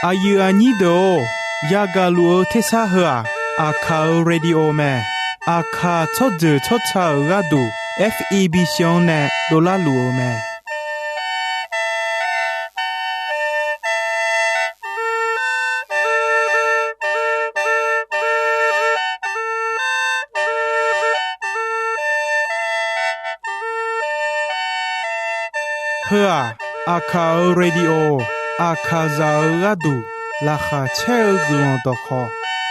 อายุอันนี้โดยากาลัวเทสาหัวอาคาเรดิโอแมอาคาชดจืชดชาระดู FEB ชงเนโดลาลัวแมเพื่ออาคาเรดิโออาคาซาระดูราคาเชลกลอนตอคอ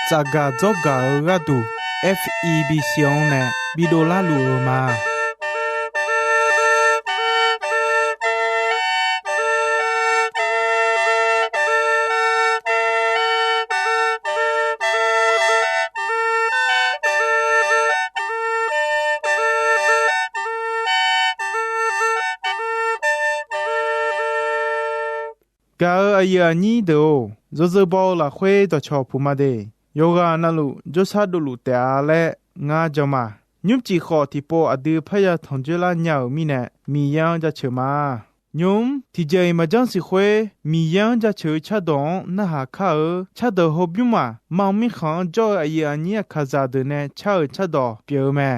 จากาจอการะดู FEB ชงเนบิโดลาลัวมากาอายุอันนี้โดจะบอลละเขวต่อชอพูมาเดโยกานาลุจสัดลุเตอาเลงาจมายุบจีขอที่โปอดือพยาทองเจลาเนียวมีเนมียังจะเชมายุมที่เจมาจังสิเขวมียังจะเชชะดองนะหาข้าชะดอฮบยุมามังมิขังจออายุอันนี้คาซาเดเนชะชะดอเปียวแม่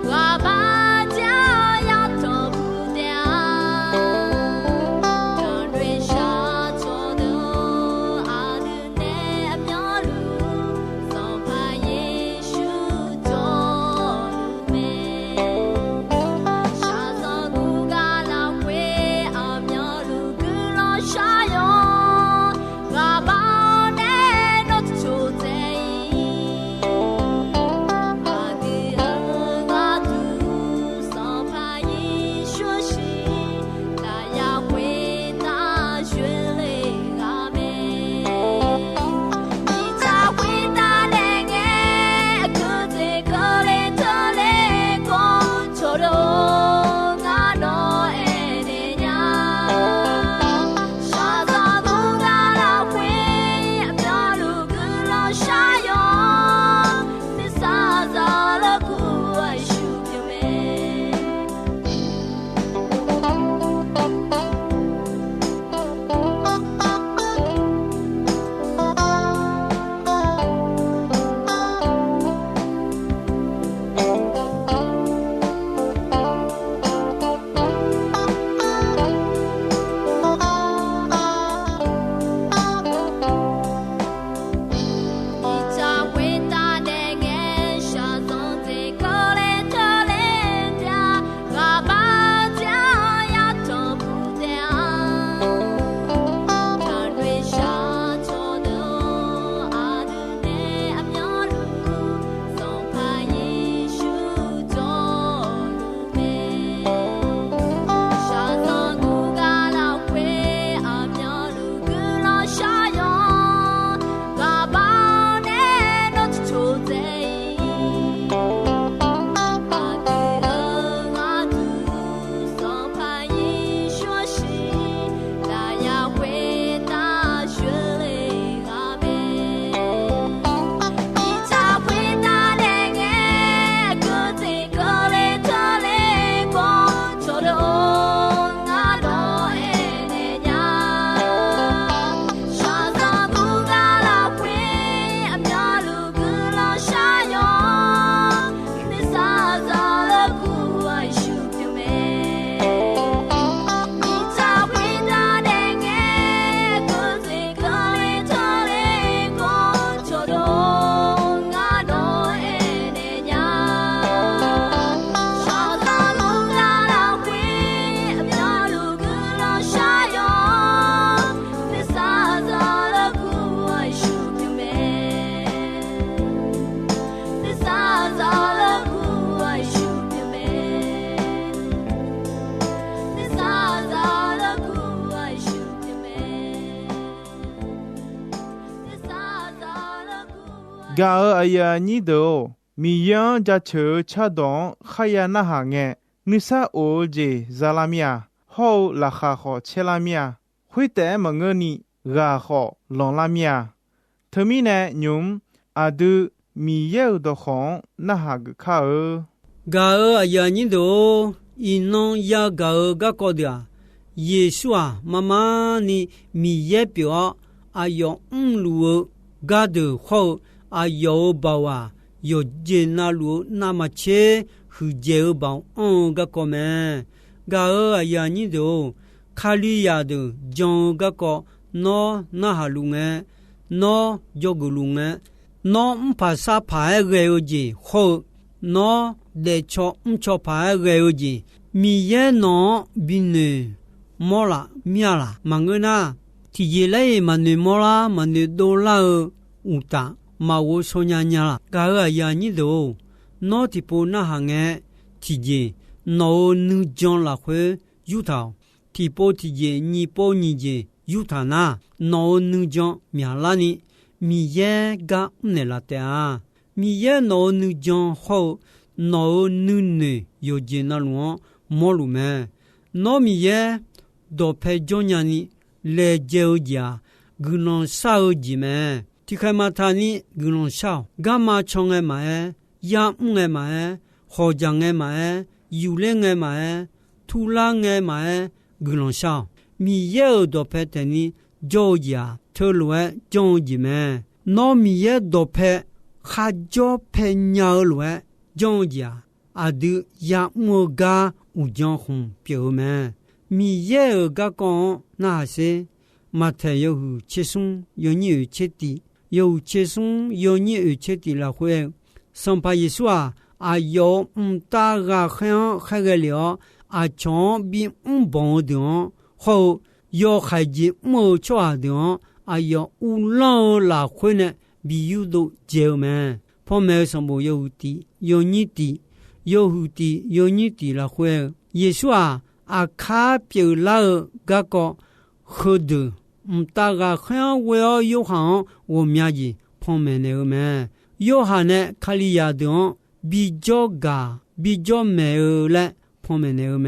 我กาอายานีโดมียังจะเชอชาดองขยานาหาเงนิสาโอเจซาลามียฮอลาคาขอเชลามียหุยแต่มงเงนีกาขอลองลามียเธอมีแนยุมอาดูมีเยอดของนาหากข้าก าอายานิโดอินนยากากะกอดาเยซูอามามานีมีเยเปียวอายองลูกาดขออายอบาวายอเจนาลูนามาเชฮือเจอบาวกะกอแมกาอายานิโดคาลิยาดจงกะกอนอนาฮาลุงเนอยอกุลุงนอมภาษาพาเรโอเจขอนอเดชอมชอพาเรโอเจมีเยนอบินเนมอลามียลามังเกนาที่เยลัยมันเนมอลามันเนโดลาอุตามาโวโซญาญาลากาอยานิโดนอติโปนาหาเงที่เจนอนึจอนลาเควยูทาที่โปที่เจนีโปนีเจยูทานานอนึจอนมียลานีมีเยกะเนลาเตอามีเยนอนึจอนโฮนอนึเนโยเจนาลวมอลูเมนอมีเยดอเพจอญานีเลเจโอจากนอนซาโอจิเมที่ใครมาทานีกนอนซากามาชงเอมาเอยาอุเอมาเอฮอจังเอมาเอยูเลงเอมาเอทูลางเอมาเอกนอนซามีเยดอเพเตนีจอจาเทลเวจงจิเมนอมีเยดอเพขะจอเพญาลเวจงจาอาดูยามูกาอุจงคงเปียวเมมีเยกะกอนนาเซมาเทยหูเชซุงยอนี่เชติยอเชซุงยอนี่เชติลาเวสัมปายสวาอายออุมตากะขยขะเกลียอาชอนบิอุมบอนดอนโฮยอไขจิโมชวาดอนอายออุลอลาเวเนบิยูโดเจลเมพอเมสัมโบยอหูติยอนี่ติยอหูติยอนี่ติลาเวเยซูอาคาเปียวลากะกอฮดมตากะขยเวโยฮันวอมยาจิพอเมเนเมโยฮันเนคาลิยาดอนบิจอกาบิจอเมเลพอเมเนเม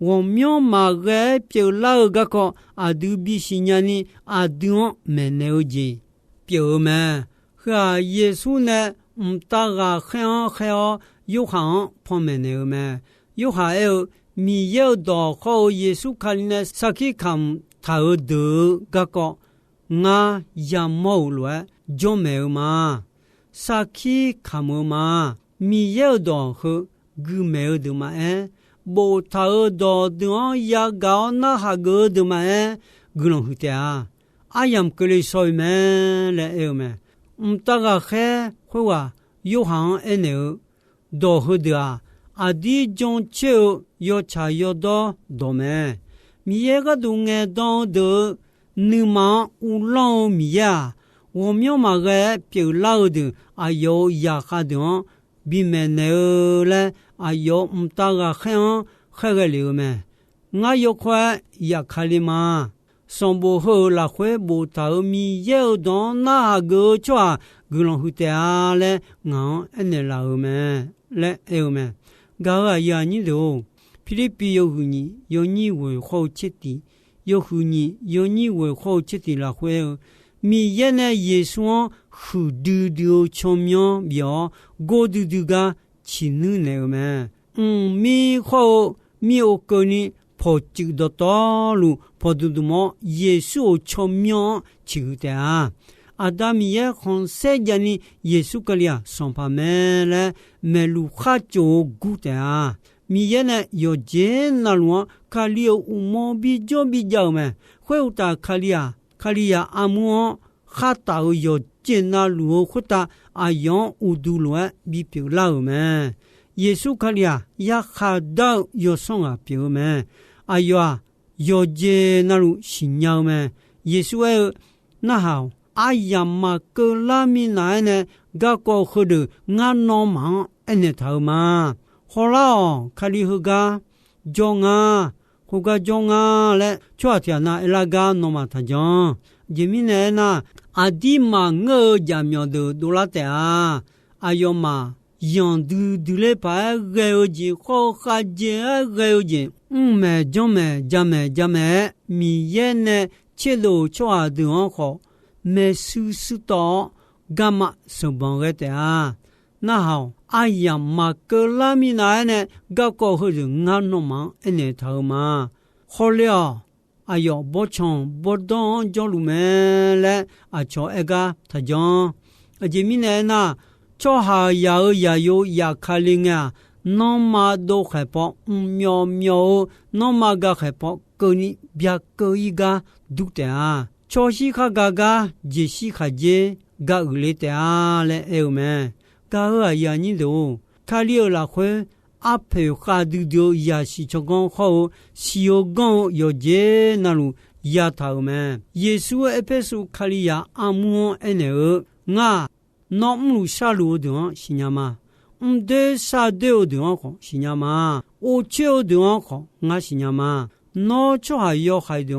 วอมยอมาเกเปียวลากะกออาดูบิชิญานีอาดูเมเนโอจิเปียวเมฮะเยซูเนมตากะขยโยฮันพอเมเนเมโยฮันมีเยอดอขอเยซูคาลิเนสักคำท้าเดกะก็งายามอลวยจอมเอมาสักคำมามีเยอดอฮกุเมดมาโบท้าดอดอยากานาฮากดมากุลหุตยาอายามกลิซอยเมเลเอเมตากะเขหัวโยฮันเอเนดอฮดาอาดีจงเชยอชายอดอดอเมมีเยกะดุงเอดอเดนึมาอุลอมียาวอมยอมาเกเปียวลาดอายอยาคาดอนบิเมเนเลอายอมตากะเขยเขกะเลเมงายอควยาคาลิมาสมบูโฮลาเควบูตามีเยอดอนนาเกชัวกุลหุเตอาเลงาเอเนลาเมเลเอเมกาอยานิโดฟิลิปปิโยหุนีโยนีเวโคเชติโยหุนีโยนีเวโคเชติลาเควมีเยเนเยซูฮูดูดูชอมยอนเบียโกดูดูกาชินุเนเมมีโคมีโอกนีพอจิกดตอลูพอดูดูมเยซูชอมยอนชิกุเตอาอาดามีเยคอนเซจานีเยซูกะเลียสอมพาเมเลเมลูคาโจกุเตอามีเยเนโยเจนาลวคาลิโออุโมบิจอบิจาเมเขวตาคาลิยาอามัวคาตาโยเจนาลูขตาอายอนอุดูลวบิเปียวลาเมเยซูคาลิยาคาดาโยซองอาเปียวเมอายโยเจนาลูชิญญาเมเยซูเอนาฮาวอายามาเกลามินายเนกะก็ขดงานนอมังเอเนทามาฮอลาคาลิฮกาจงา国家中啊嘞，昨天那伊拉个诺马他讲，前面呢那阿弟嘛我家苗的多拉的啊，哎呦嘛，样都来把个有钱好哈钱个有钱，没讲没加没加没，米也呢，切路做的很好，没收拾到，干嘛上班个的啊？那好，哎呀嘛，个拉米那呢，个个好人俺弄嘛，那头嘛，好了，哎哟，不唱不当叫路咩嘞，啊，叫一个他讲，啊，前面呢那，叫下也有也开灵啊，那么都害怕，喵喵，那么个害怕，个你别个一个读的啊，叫西卡个，杰西卡杰，个来的啊嘞，哎呦咩？个呀你都看了那会阿佩哈丢丢也是做讲好，是有讲有节那路也头咩？耶稣一辈子看了呀阿姆安那我那姆下路的是呀嘛？对下丢的好是呀嘛？我就的好我是呀嘛？那就还要还的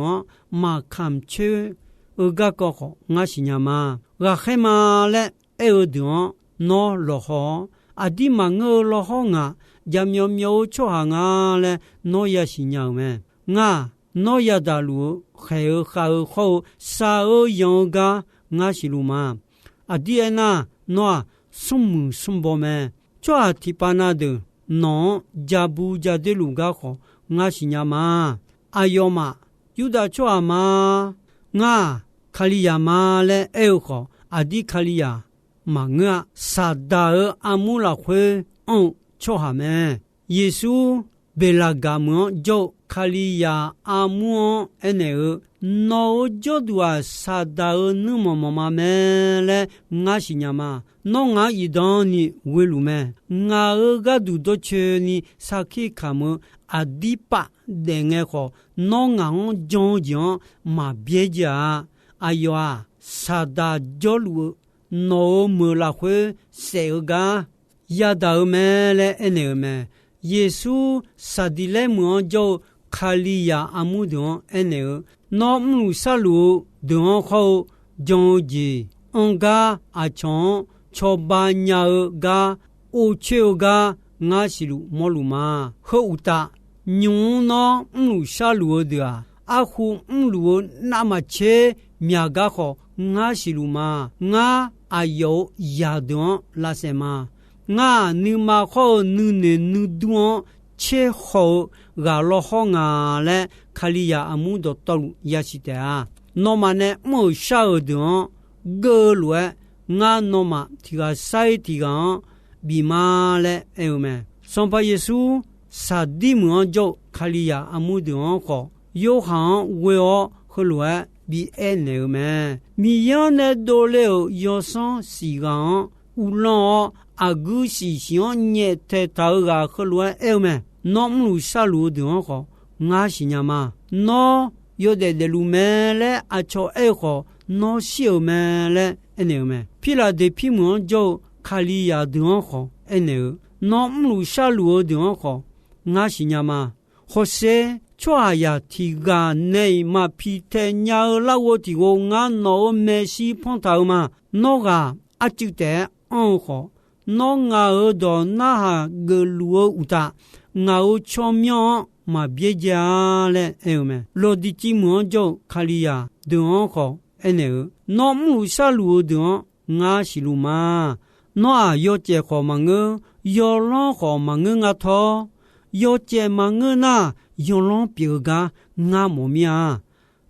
嘛看去个个好我是呀嘛？我还嘛嘞哎的。no 落好，阿弟嘛我落好啊，也苗苗做下啊嘞， no 也是鸟咩？啊 no 也大路，还有好，啥样个啊是路嘛？阿弟那 no 送不咩？做提巴那的 no 加不加的路个好，啊是鸟嘛？哎呦嘛，有的做嘛？啊卡利亚嘛嘞，哎好，阿弟卡利亚。嘛我萨达尔阿姆拉会做下面耶稣贝拉嘎姆就卡利亚阿姆安那个那就多萨达尔那么嘛咩嘞我是呀嘛那我一当你为路咩我个都多去你萨克卡姆阿迪巴的个好那我讲嘛别家哎呦啊萨达就路no 没拉会谁个亚当咩嘞？那咩？耶稣杀的来么就卡利亚阿姆的那那姆杀路的好将军，个阿强乔巴尼个乌丘个阿西路马路嘛好大，牛那姆杀路的阿胡路那么切苗个好阿西路嘛阿。哎呦，亚当拉什么？你嘛好，你多切好，老好嘞，卡利亚阿姆多道路也是的啊。那么呢，没少的个路，那么提个晒提个比嘛嘞，哎呦咩？上把耶稣杀的么就卡利亚阿姆的好，有行为哦和路。比安那咩？米样呢多了要上时间，无论阿古是想热太头个和乱哎咩？那路下路的好，我是呀嘛？那有的路咩嘞？阿超哎好，那小咩嘞？哎那咩？皮拉的皮毛就卡利亚的好，哎那路下路的好，我是呀嘛？或是。抓呀提个内嘛皮特鸟啦我提我俺那没西碰头嘛那个阿就得好那俺的那个路有的俺巧妙嘛别家嘞哎呦咩落地基么就卡利亚的好哎那木下路的俺是路嘛那要结好嘛我要让好嘛我头要结嘛我那用浪表个俺么命啊，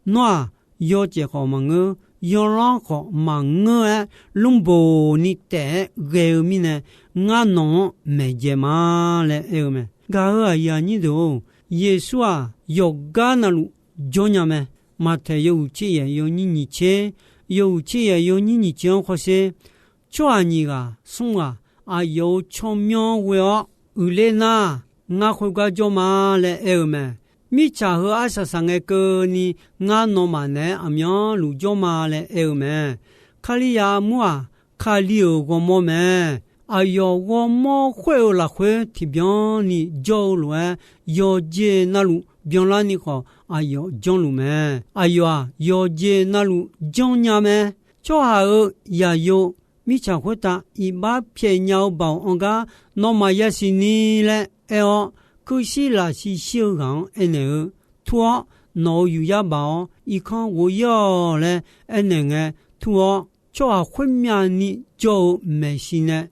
那要结好嘛我用浪好嘛我龙波你得个米呢，俺弄没结嘛嘞哎呦咩？个呀你都耶稣啊，有个那路叫伢咩？马太有这也有你切，有这也有你讲或是叫你个送啊有巧妙为哦，有嘞那。我回家做嘛嘞？哎呦咩？米查和阿萨上个你我弄嘛呢？阿苗路做嘛嘞？哎呦咩？卡利亚木啊，卡利欧个么咩？哎哟，我莫会了会提表你交路要接那路表了你好，哎哟交路没，哎哟啊要接那路交伢没，就还有也有米茶会打一把偏鸟包我个，那么也是你嘞，哎哟，可惜那是小行哎呢，托老有也包，一看我要嘞哎呢托。就啊，会面你就没事呢，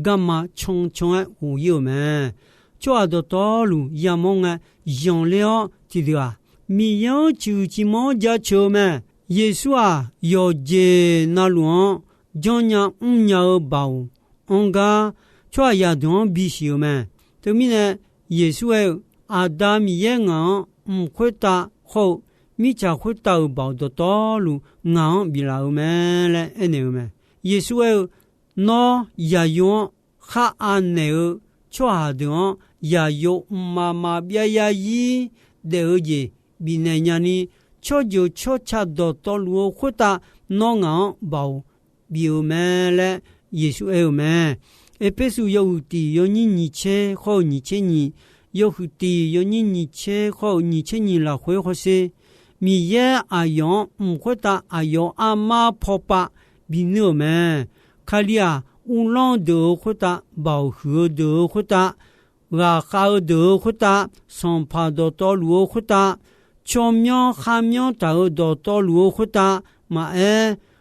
干嘛匆匆的无有咩？就啊，到道路也忙啊，用了记得啊，没有就只毛家球咩？耶稣啊，要接那路，将人要包，个就啊也当必须咩？对面呢，耶稣诶，阿达米也硬，会打好。米家会到包的道路，硬比老咩嘞？哎牛咩？耶稣诶，那也用哈安牛，做下的也用妈妈别呀伊的嘢，比那样呢，做就做差到道路会打那硬包比咩嘞？耶稣诶咩？诶，别说有地有你切好你切你，有地有你切好你切你啦，会好些。米耶阿用会打阿用阿妈婆爸比牛咩？卡里啊，乌浪都会打，包河都会打，阿哈都会打，上爬到道路会打，桥苗下苗到道路会打，嘛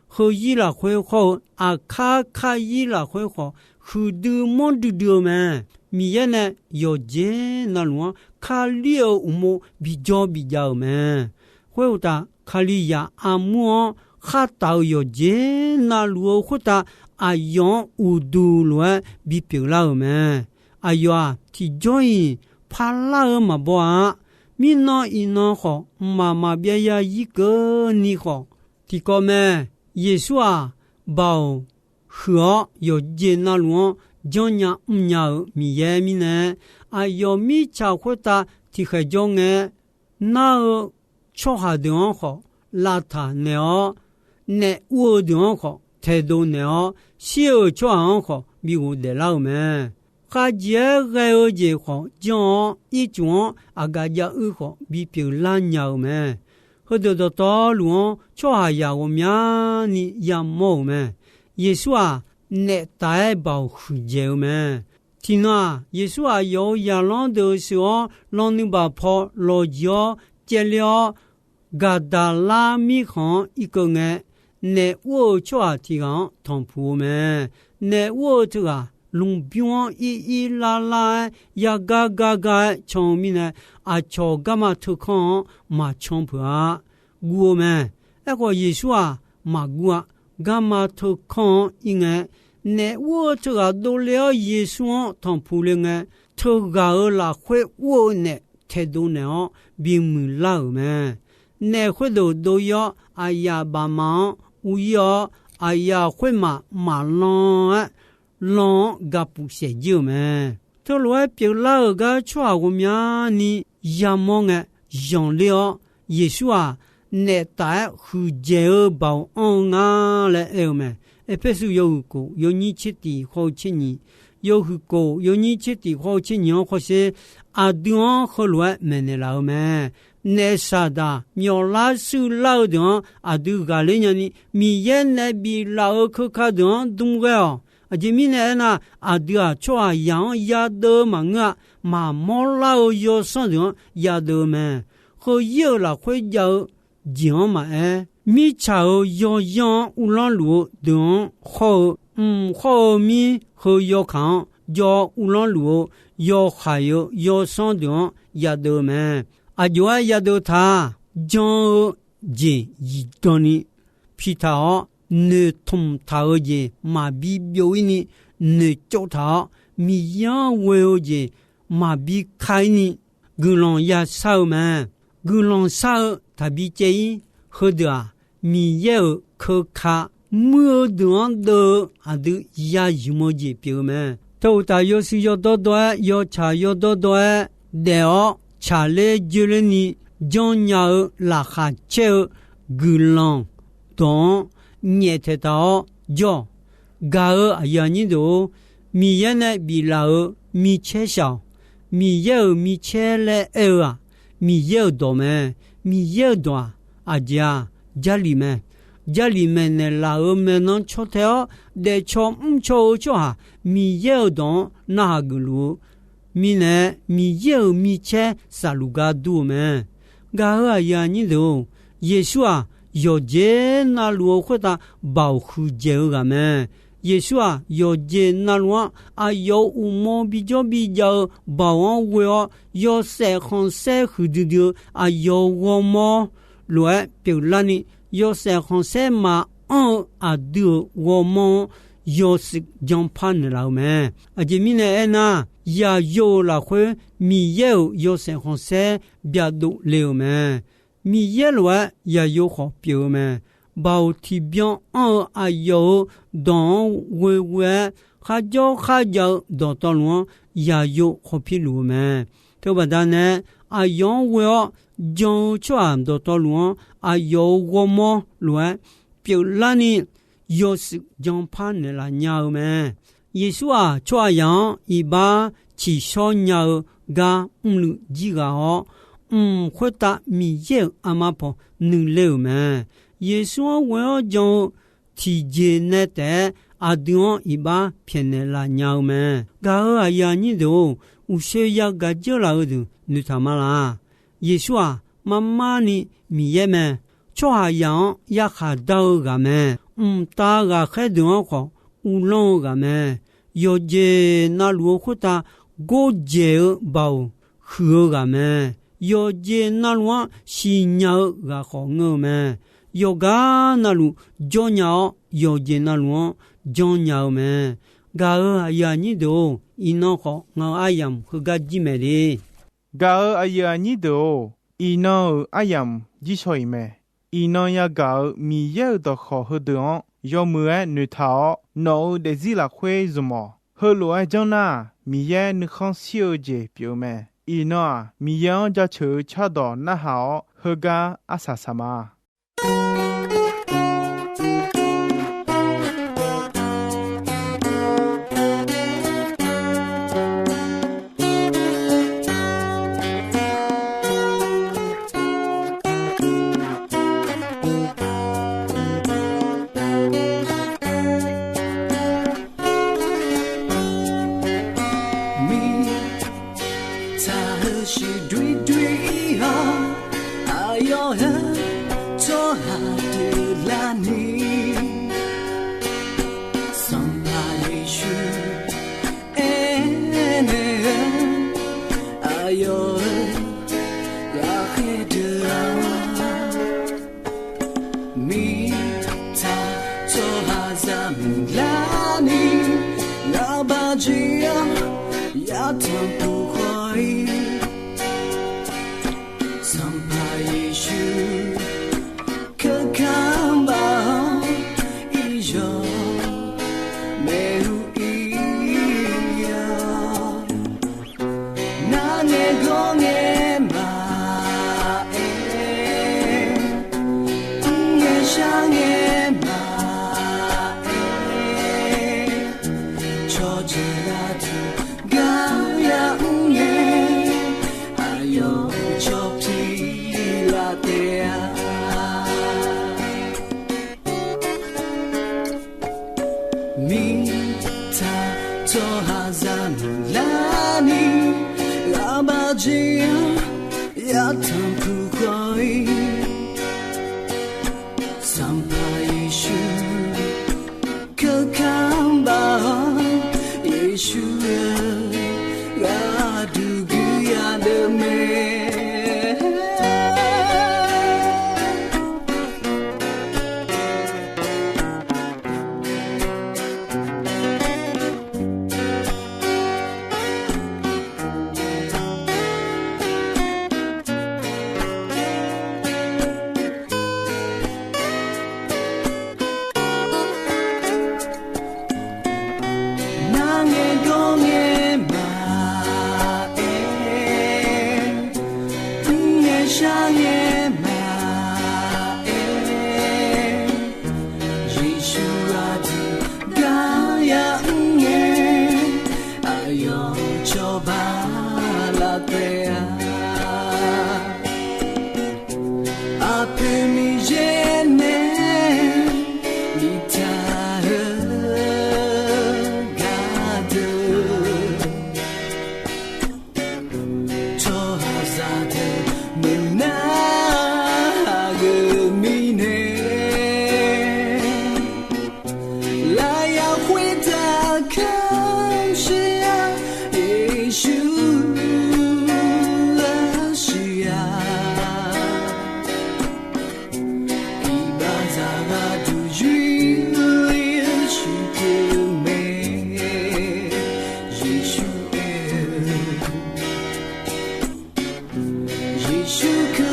和伊拉会好，阿卡伊拉会好，和都么都咩？米耶呢要接那路卡里乌么比较咩？会打卡里亚阿莫哈到有节那路会打阿用乌杜罗比表老咩？哎哟啊，提join怕老嘛不啊？米那一那好，妈妈别呀一个你好，提个咩？耶稣啊，包和有节那路将呀要米耶米呢？哎哟米茶会打提海将诶那。说话的好，邋遢呢？那我的好，态度呢？小装好，比我的老咩？还接还有这好，讲一种阿个家二好，比别懒鸟咩？和到道路说话呀，我面你也冇咩？耶稣啊，那大包胡椒咩？听啊，耶稣啊，有亚朗的时候，让你把泡老椒接了。嘎达拉米行一个眼，那我抓提行同铺咩？那我这个龙标一拉拉呀嘎嘎嘎，从面呢啊朝干嘛偷看嘛冲破啊？我们那个耶稣啊嘛我干嘛偷看一眼？那我这个都了耶稣同铺了眼，偷个拉会我呢态度呢并没老咩？那会都要哎呀帮忙，我要哎呀会嘛浪个不写就咩？这来别老个抓我面你也忙用了耶稣啊，那大胡椒包啊来有咩？别说有个有你吃的好吃你，有个有你吃的好吃你，或是阿东和来没你老咩？那啥的，苗老手老的啊，都个人家呢，米也那比老可卡的东个哦，啊，这米呢啊，都啊，抓羊也得忙啊，嘛毛老要上的也得嘛，和有了会叫讲嘛米炒要养乌拉路等好，好米和要看要乌拉路要还有要上的也得嘛。阿就啊也都他将这一段呢，皮他你同他的马比表呢，你叫他米样为的马比开呢，古浪也少嘛，古浪少他比这好的啊，米也可卡没得的啊都也有么子表嘛，都大有时要多多，要茶要多多的哦。查理就了你将要拉下车古浪当热天到叫，噶阿呀你都米耶呢比老米切小，米耶米切嘞啊，米耶多咩，米耶多啊家里面呢老们能吃掉，得吃吃哈，米耶多那个路，米呢米耶米切萨鲁嘎多咩，噶呀你都耶稣啊，有节那路会打保护节个咩？耶稣啊，有节那路啊，有乌毛比较保安卫哦，有色红色黑的啊，有我毛乱表那里有色红色嘛，啊的我毛有是讲判的了咩？啊，这米呢那也有了会米有色红色别都了咩？米耶罗也有好表咩？保体表啊有当微哈叫到路也有好皮路咩？对不对呢？啊用我将传到路啊有我么路表那里有是将判的啦鸟咩？耶稣啊，这样一把起小鸟个路几个哦。会打米耶阿妈婆能留咩？耶稣我要将体检那的阿弟一把骗的啦鸟咩？噶啊呀你都有需要个就老的你他妈啦！耶稣啊，妈妈你米耶咩？这样也还到个咩？大个还多好乌龙个咩？有些那路会打过节包喝个咩？有些那路新鸟个好饿咩？有个那路叫鸟，有些那路叫鸟咩？个呀你都一弄好，我阿样和个几没的。个哎呀你都一弄阿样几岁没？一弄呀个米有的好喝的，要么女头脑的自拉会什么？后来讲那米也你看小姐表妹。一诺米样就求恰到那好喝个阿啥啥嘛。稣可